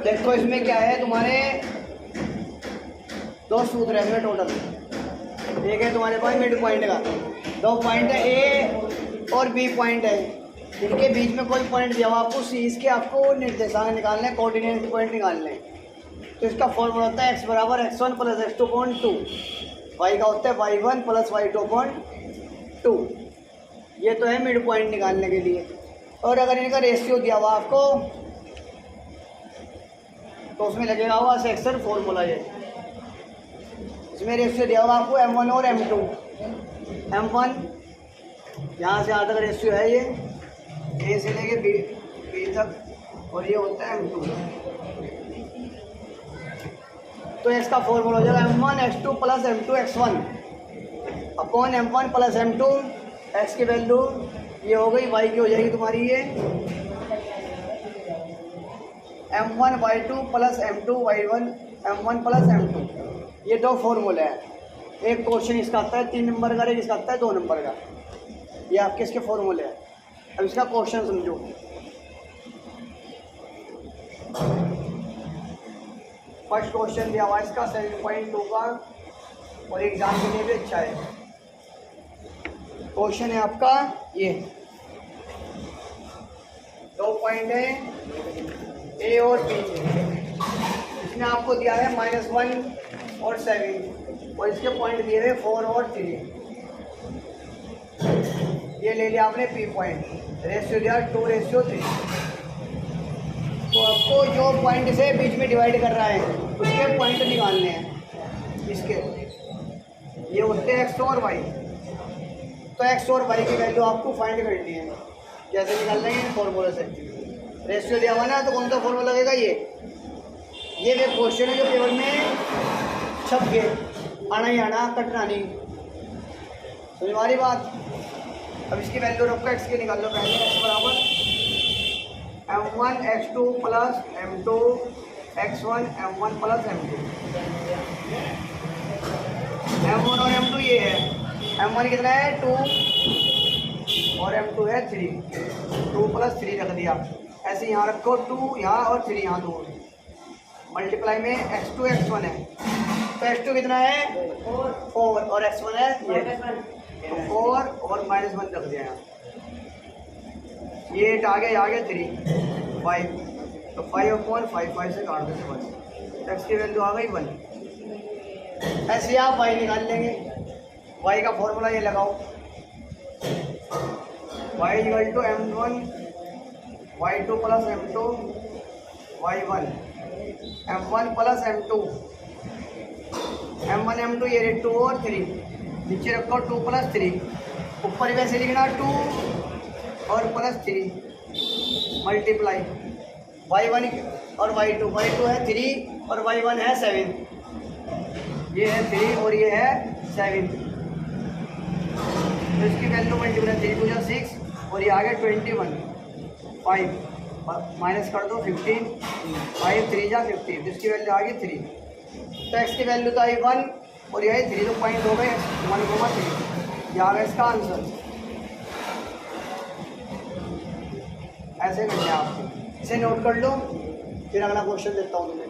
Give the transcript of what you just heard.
देखो इसमें क्या है, तुम्हारे दो सूत्र है इसमें टोटल। एक है तुम्हारे पास मिड पॉइंट का, दो पॉइंट है ए और बी पॉइंट है, इनके बीच में कोई पॉइंट दिया हुआ आपको सी, इसके आपको निर्देशांक निकालने हैं, कोऑर्डिनेट पॉइंट निकालने हैं। तो इसका फॉर्मूला होता है x बराबर x1 plus x2 upon 2, y का होता है y1 प्लस y2 अपॉन 2। ये तो है मिड पॉइंट निकालने के लिए। और अगर इनका रेशियो दिया हुआ आपको तो उसमें लगेगा हुआ सेक्शन फॉर्मूला। ये इसमें रेशियो दिया हुआ आपको m1 और m2। m1 यहाँ से यहाँ तक रेशियो है, ये a से लेके b तक, और ये होता है m2। तो इसका फॉर्मूला हो जाएगा m1 x2 plus m2 x1 upon m1 plus m2 x की वैल्यू ये हो गई, y की हो जाएगी तुम्हारी ये m1 y2 plus m2 y1 m1 plus m2। ये दो फॉर्मूले हैं। एक क्वेश्चन इसका आता है 3 नंबर का, एक इसका आता है 2 नंबर का। ये आपके इसके फॉर्मूले हैं। अब इसका क्वेश्चन समझो। फर्स्ट क्वेश्चन दिया हुआ है इसका 7.2 का, और एग्जाम के लिए भी अच्छा है। क्वेश्चन है आपका ये, दो पॉइंट है ए और बी, इसमें आपको दिया है -1 और 7, और इसके पॉइंट दिए हुए 4 और 3। ये ले लिया आपने पी पॉइंट, रेशियो दिया 2:3। तो आपको जो पॉइंट से बीच में डिवाइड कर रहा है उसके पॉइंट निकालने हैं। इसके ये होते हैं x और y। तो x और y की वैल्यू आपको फाइंड करनी है। कैसे निकालना है? फॉर्मूला से। रेशियो दिया हुआ ना, तो कौन सा फॉर्मूला लगेगा? ये भी क्वेश्चन है जो पेपर में छप गए, आना ही आना, कटना नहीं। समझ हमारी बात। अब इसकी वैल्यू रखो, x की निकाल लो पहले। x बराबर m1 x2 plus m2 x1 m1 plus m2। m1 और m2 ये है, m1 कितना है 2 और m2 है 3, 2 प्लस 3 रख दिया। ऐसे यहाँ रखो, 2 यहाँ और 3 यहाँ, 2 मल्टीप्लाई में x2 x1 है। तो x2 कितना है 4 और x1 है ये, तो 4 और -1 रख दिया। ये आगे 3 5, तो 5/5 5 से काट देते बस। x की वैल्यू आ गई 1। ऐसे आप y निकाल लेंगे। y का फॉर्मूला ये लगाओ, y = m1 y2 plus m2 y1 m1 plus m2 m1 m2 ये 2 और 3, नीचे रखो 2 प्लस 3, ऊपर वैसे लिखना 2 और प्लस 3 मल्टीप्लाई y1 और y2 है 3 और y1 है 7। ये है 3 और ये है 7, तो इसकी वैल्यू मल्टीप्लाई 3 × 6 और ये आ गया 21 5 माइनस कर दो 15, 5 3 जा 15, तो इसकी वैल्यू आ गई 3। तो x की वैल्यू तो आई 1 और ये आई 3, तो पॉइंट हो गए 1,3। ये आ गया इसका आंसर। ऐसे करना है आपको, इसे नोट कर लो, फिर अगला क्वेश्चन देता हूँ तुम्हें।